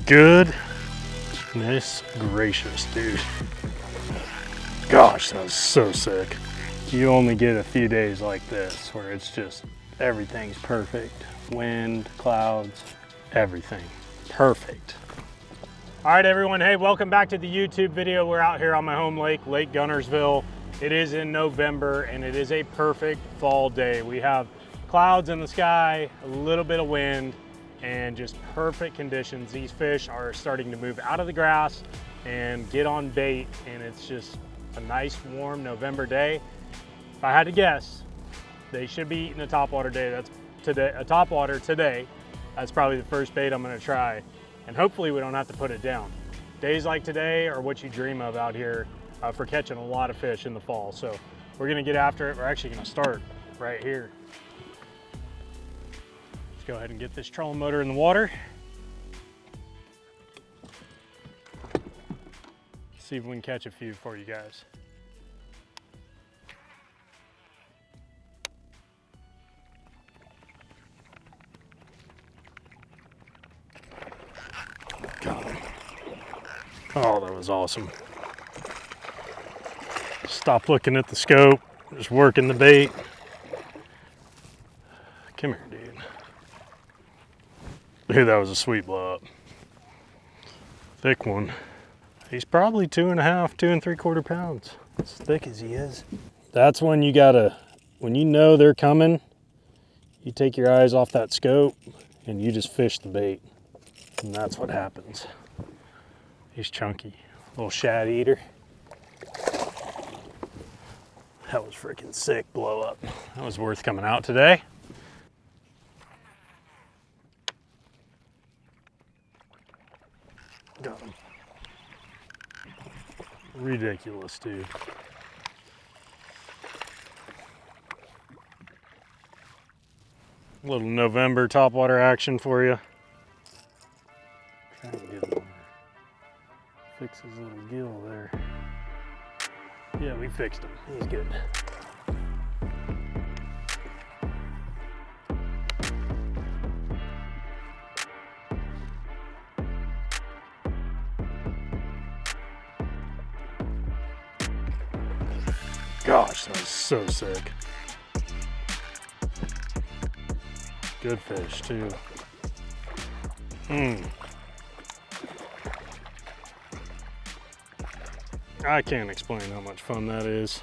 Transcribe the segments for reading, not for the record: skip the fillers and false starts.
Goodness gracious, dude. Gosh, that was so sick. You only get a few days like this where it's just everything's perfect. Wind, clouds, everything. Perfect. All right, everyone. Hey, welcome back to the YouTube video. We're out here on my home lake, Lake Guntersville. It is in November and it is a perfect fall day. We have clouds in the sky, a little bit of wind, and just perfect conditions. These fish are starting to move out of the grass and get on bait, and it's just a nice warm November day. If I had to guess, they should be eating a topwater day. That's today, a topwater today. That's probably the first bait I'm gonna try. And hopefully we don't have to put it down. Days like today are what you dream of out here for catching a lot of fish in the fall. So we're gonna get after it. We're actually gonna start right here. Let's go ahead and get this trolling motor in the water. See if we can catch a few for you guys. Got him. Oh, that was awesome. Stop looking at the scope, just working the bait. Come here, dude. Dude, that was a sweet blow up. Thick one. He's probably 2.5, 2 3/4 pounds. As thick as he is. That's when you gotta, when you know they're coming, you take your eyes off that scope and you just fish the bait. And that's what happens. He's chunky. Little shad eater. That was freaking sick blow up. That was worth coming out today. Got him. Ridiculous, dude. A little November topwater action for you. Trying to get him there. Fix his little gill there. Yeah, we fixed him. He's good. Gosh, that was so sick. Good fish too. I can't explain how much fun that is.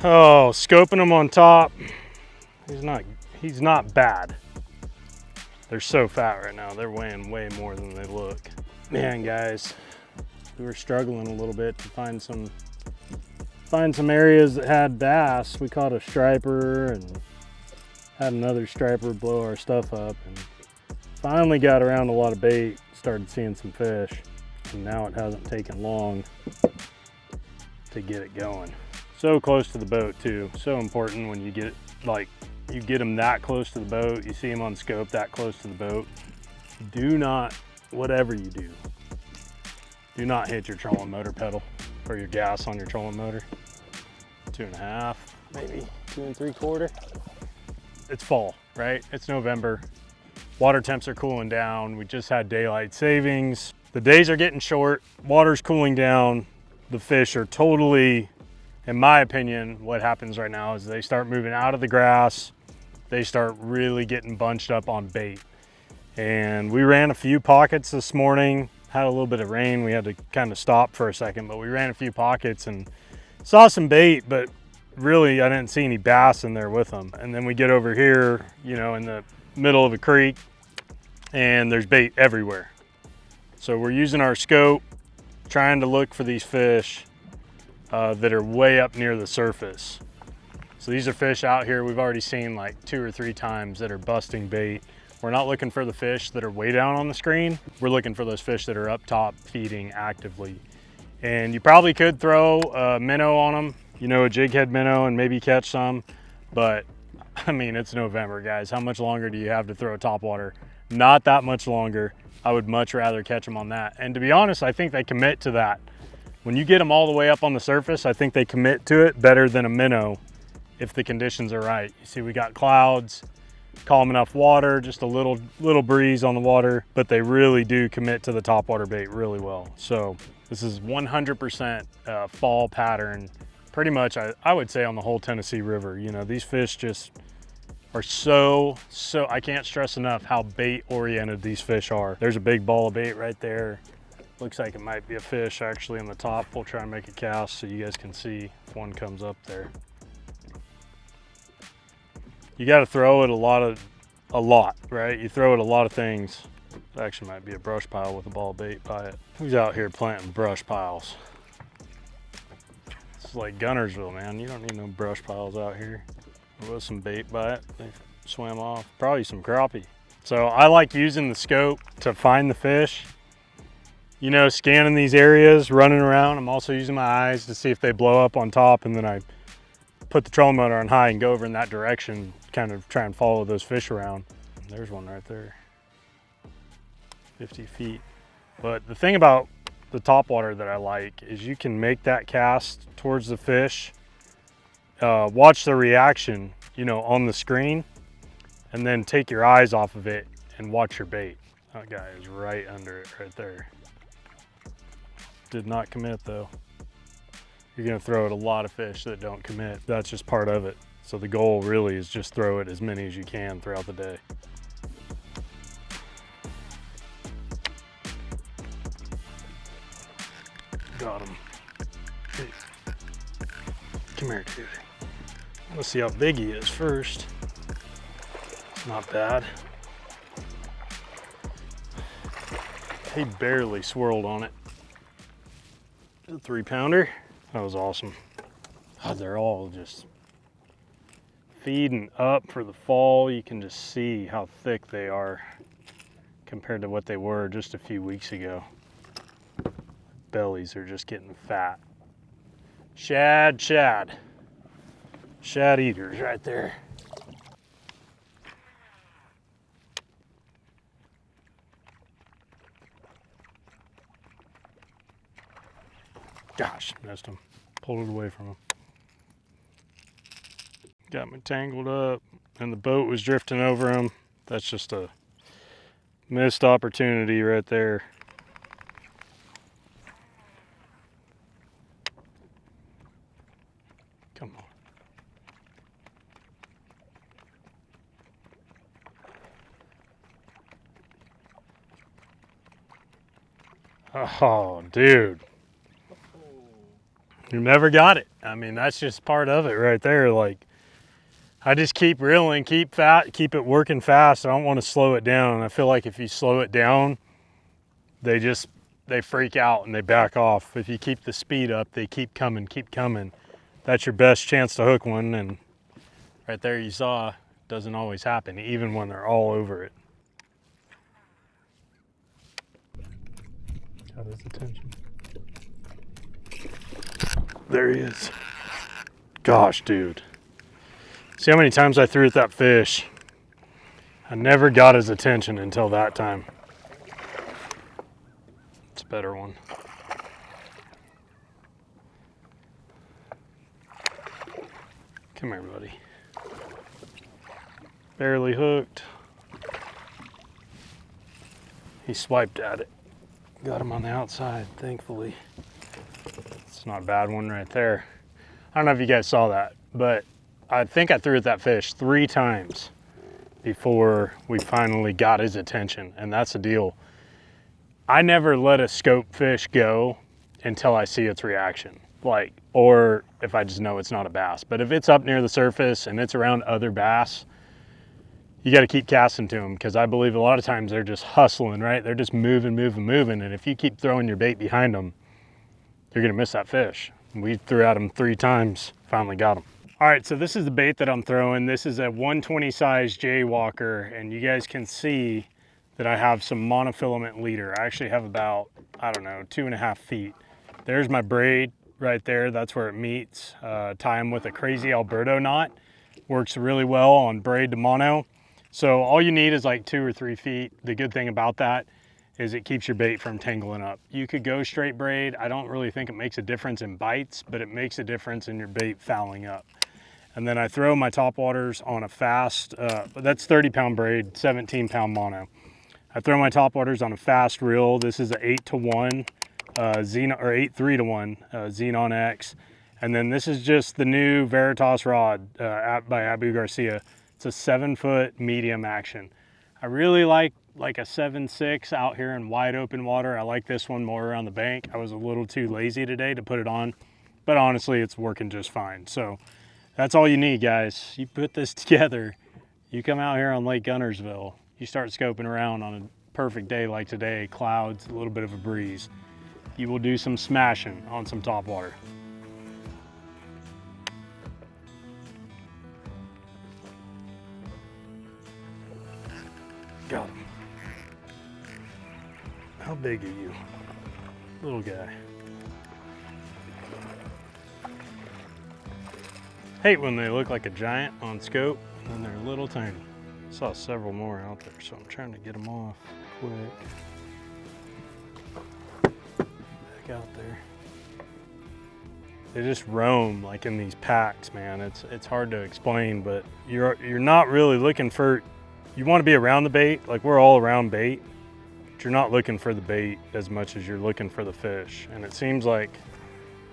Oh, scoping them on top. He's not bad. They're so fat right now. They're weighing way more than they look. Man, guys, we were struggling a little bit to find some areas that had bass. We caught a striper and had another striper blow our stuff up, and finally got around a lot of bait, started seeing some fish, and now it hasn't taken long to get it going. So close to the boat too. So important when you get, like, you get them that close to the boat, you see them on scope that close to the boat. Do not, whatever you do, do not hit your trolling motor pedal or your gas on your trolling motor. 2.5, maybe 2 3/4. It's fall, right? It's November. Water temps are cooling down. We just had daylight savings. The days are getting short. Water's cooling down. The fish are totally, in my opinion, what happens right now is they start moving out of the grass. They start really getting bunched up on bait. And we ran a few pockets this morning. Had a little bit of rain. We had to kind of stop for a second, but we ran a few pockets and saw some bait, but really I didn't see any bass in there with them. And then we get over here, you know, in the middle of a creek, and there's bait everywhere. So we're using our scope, trying to look for these fish that are way up near the surface. So these are fish out here we've already seen like 2 or 3 times that are busting bait. We're not looking for the fish that are way down on the screen. We're looking for those fish that are up top feeding actively. And you probably could throw a minnow on them, you know, a jig head minnow, and maybe catch some. But I mean, it's November, guys. How much longer do you have to throw a topwater? Not that much longer. I would much rather catch them on that. And to be honest, I think they commit to that. When you get them all the way up on the surface, I think they commit to it better than a minnow if the conditions are right. You see, we got clouds. calm enough water, just a little breeze on the water, but they really do commit to the topwater bait really well. So this is 100% fall pattern, pretty much I would say on the whole Tennessee River. You know, these fish just are so, I can't stress enough how bait oriented these fish are. There's a big ball of bait right there. Looks like it might be a fish actually on the top. We'll try and make a cast so you guys can see if one comes up there. You got to throw it a lot, right? You throw it a lot of things. It actually might be a brush pile with a ball of bait by it. Who's out here planting brush piles? It's like Guntersville, man. You don't need no brush piles out here. There was some bait by it. They swam off. Probably some crappie. So I like using the scope to find the fish. You know, scanning these areas, running around. I'm also using my eyes to see if they blow up on top, and then I put the trolling motor on high and go over in that direction, kind of try and follow those fish around. There's one right there, 50 feet. But the thing about the topwater that I like is you can make that cast towards the fish, watch the reaction, you know, on the screen, and then take your eyes off of it and watch your bait. That guy is right under it right there. Did not commit though. You're gonna throw at a lot of fish that don't commit. That's just part of it. So the goal really is just throw it as many as you can throughout the day. Got him. Hey. Come here, dude. Let's see how big he is first. Not bad. He barely swirled on it. A 3-pounder. That was awesome. God, they're all just feeding up for the fall. You can just see how thick they are compared to what they were just a few weeks ago. Bellies are just getting fat. Shad eaters right there. Gosh, missed him. Pulled it away from him. Got me tangled up, and the boat was drifting over him. That's just a missed opportunity right there. Come on. Oh, dude. You never got it. I mean, that's just part of it right there. Like, I just keep reeling, keep it working fast. I don't want to slow it down. I feel like if you slow it down, they freak out and they back off. If you keep the speed up, they keep coming. That's your best chance to hook one. And right there you saw, it doesn't always happen, even when they're all over it. Got his attention. There he is. Gosh, dude. See how many times I threw at that fish? I never got his attention until that time. It's a better one. Come here, buddy. Barely hooked. He swiped at it. Got him on the outside, thankfully. It's not a bad one right there. I don't know if you guys saw that, but I think I threw at that fish 3 times before we finally got his attention, and that's the deal. I never let a scope fish go until I see its reaction, or if I just know it's not a bass. But if it's up near the surface and it's around other bass, you got to keep casting to them, because I believe a lot of times they're just hustling, right? They're just moving, and if you keep throwing your bait behind them, you're gonna miss that fish. We threw at him 3 times, finally got him. All right, so this is the bait that I'm throwing. This is a 120 size Jaywalker, and you guys can see that I have some monofilament leader. I actually have about, I don't know, 2.5 feet. There's my braid right there. That's where it meets. Tie them with a crazy Alberto knot. Works really well on braid to mono. So all you need is like 2 or 3 feet. The good thing about that is it keeps your bait from tangling up. You could go straight braid. I don't really think it makes a difference in bites, but it makes a difference in your bait fouling up. And then I throw my topwaters on a fast, that's 30-pound braid, 17-pound mono. I throw my topwaters on a fast reel. This is an 8-to-1 Xenon, or 8-3-to-1 Xenon X. And then this is just the new Veritas rod by Abu Garcia. It's a 7-foot medium action. I really like a 7.6 out here in wide open water. I like this one more around the bank. I was a little too lazy today to put it on, but honestly, it's working just fine. So that's all you need, guys. You put this together, you come out here on Lake Guntersville, you start scoping around on a perfect day like today, clouds, a little bit of a breeze. You will do some smashing on some topwater. Got him. How big are you? Little guy. Hate when they look like a giant on scope and they're little tiny. Saw several more out there, so I'm trying to get them off quick. Back out there. They just roam like in these packs, man. It's hard to explain, but you're not really looking for, you want to be around the bait, like we're all around bait, but you're not looking for the bait as much as you're looking for the fish. And it seems like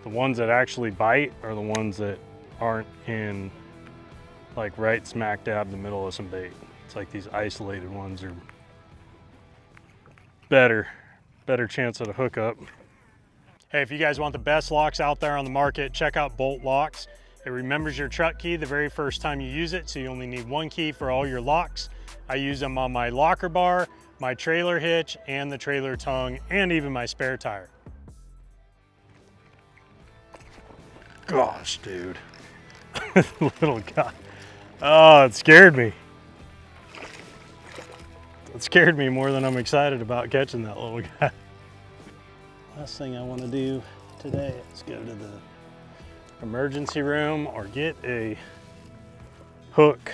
the ones that actually bite are the ones that aren't in like right smack dab in the middle of some bait. It's like these isolated ones are better chance at a hookup. Hey, if you guys want the best locks out there on the market, check out Bolt Locks. It remembers your truck key the very first time you use it, so you only need one key for all your locks. I use them on my locker bar, my trailer hitch, and the trailer tongue, and even my spare tire. Gosh, dude. Little guy. Oh, it scared me. It scared me more than I'm excited about catching that little guy. Last thing I want to do today is go to the emergency room or get a hook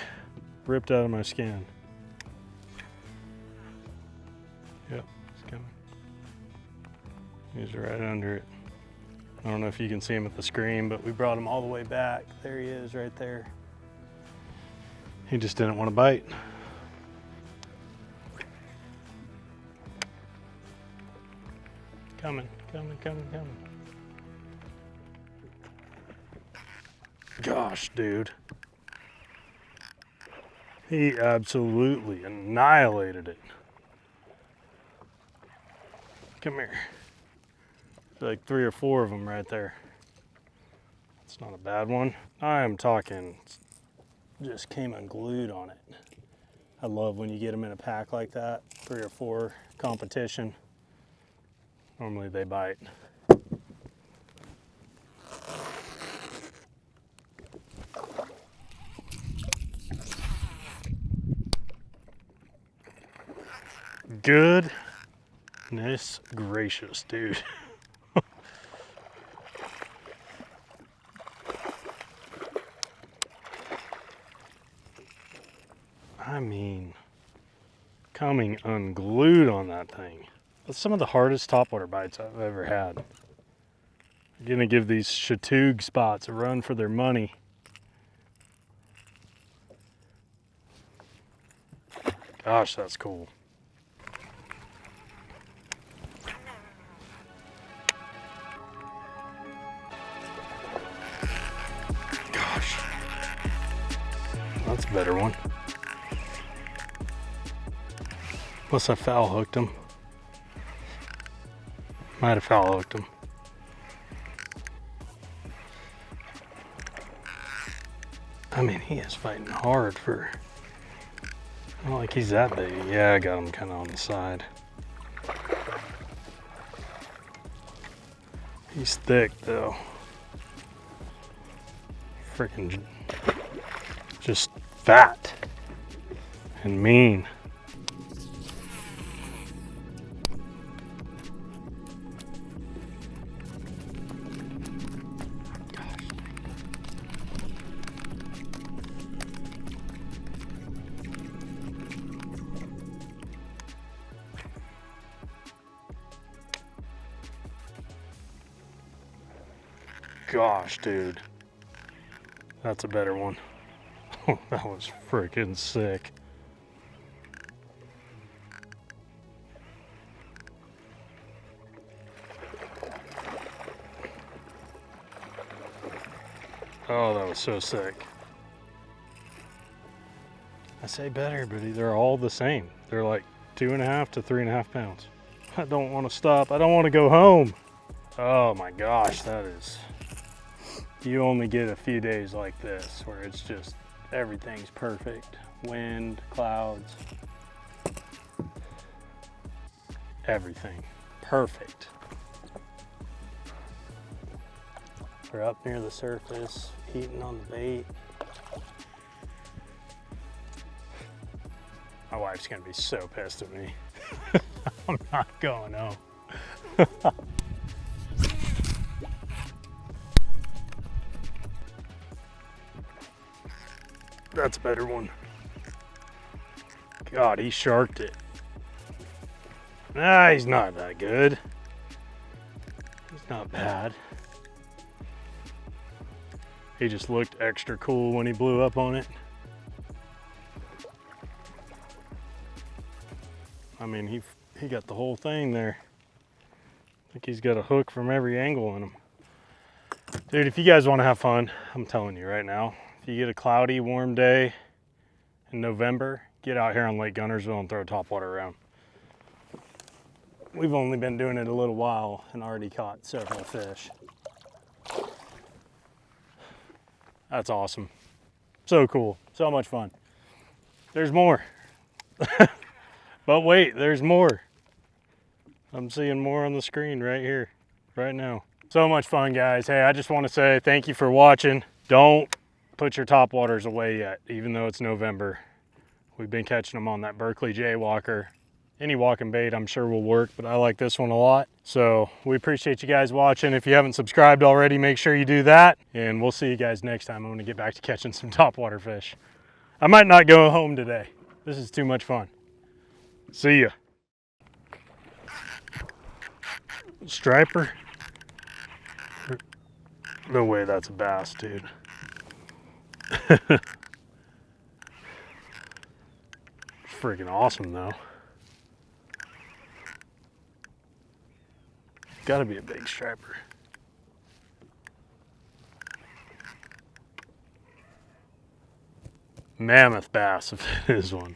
ripped out of my skin. Yep, it's coming. He's right under it. I don't know if you can see him at the screen, but we brought him all the way back. There he is right there. He just didn't want to bite. Coming. Gosh, dude. He absolutely annihilated it. Come here. Like 3 or 4 of them right there. It's not a bad one. I am talking, just came unglued on it. I love when you get them in a pack like that, 3 or 4 competition. Normally they bite. Goodness gracious, dude. I mean, coming unglued on that thing. That's some of the hardest topwater bites I've ever had. I'm gonna give these Chattoog spots a run for their money. Gosh, that's cool. Gosh, that's a better one. Plus I foul hooked him. Might have foul hooked him. I mean, he is fighting hard for, I don't like he's that big. Yeah, I got him kind of on the side. He's thick though. Freaking just fat and mean. Gosh, dude. That's a better one. Oh, that was freaking sick. Oh, that was so sick. I say better, but they're all the same. They're like 2.5 to 3.5 pounds. I don't want to stop. I don't want to go home. Oh my gosh, that is... You only get a few days like this where it's just everything's perfect. Wind, clouds, everything perfect. We're up near the surface, eating on the bait. My wife's gonna be so pissed at me. I'm not going home. That's a better one. God, he sharked it. Nah, he's not that good. He's not bad. He just looked extra cool when he blew up on it. I mean, he got the whole thing there. I think he's got a hook from every angle in him. Dude, if you guys want to have fun, I'm telling you right now, if you get a cloudy, warm day in November, get out here on Lake Guntersville and throw topwater around. We've only been doing it a little while and already caught several fish. That's awesome. So cool. So much fun. There's more. But wait, there's more. I'm seeing more on the screen right here, right now. So much fun, guys. Hey, I just want to say thank you for watching. Don't put your topwaters away yet, even though it's November. We've been catching them on that Berkeley Jaywalker. Any walking bait I'm sure will work, but I like this one a lot. So we appreciate you guys watching. If you haven't subscribed already, make sure you do that. And we'll see you guys next time. I'm gonna get back to catching some topwater fish. I might not go home today. This is too much fun. See ya. Striper? No way that's a bass, dude. Freaking awesome though. Gotta be a big striper. Mammoth bass if it is one.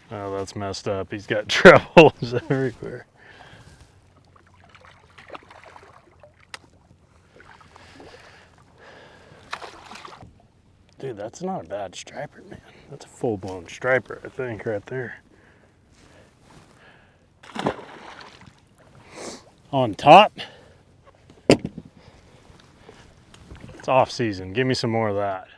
Oh, that's messed up. He's got trebles everywhere. Dude, that's not a bad striper, man. That's a full-blown striper, I think, right there. On top. It's off season. Give me some more of that.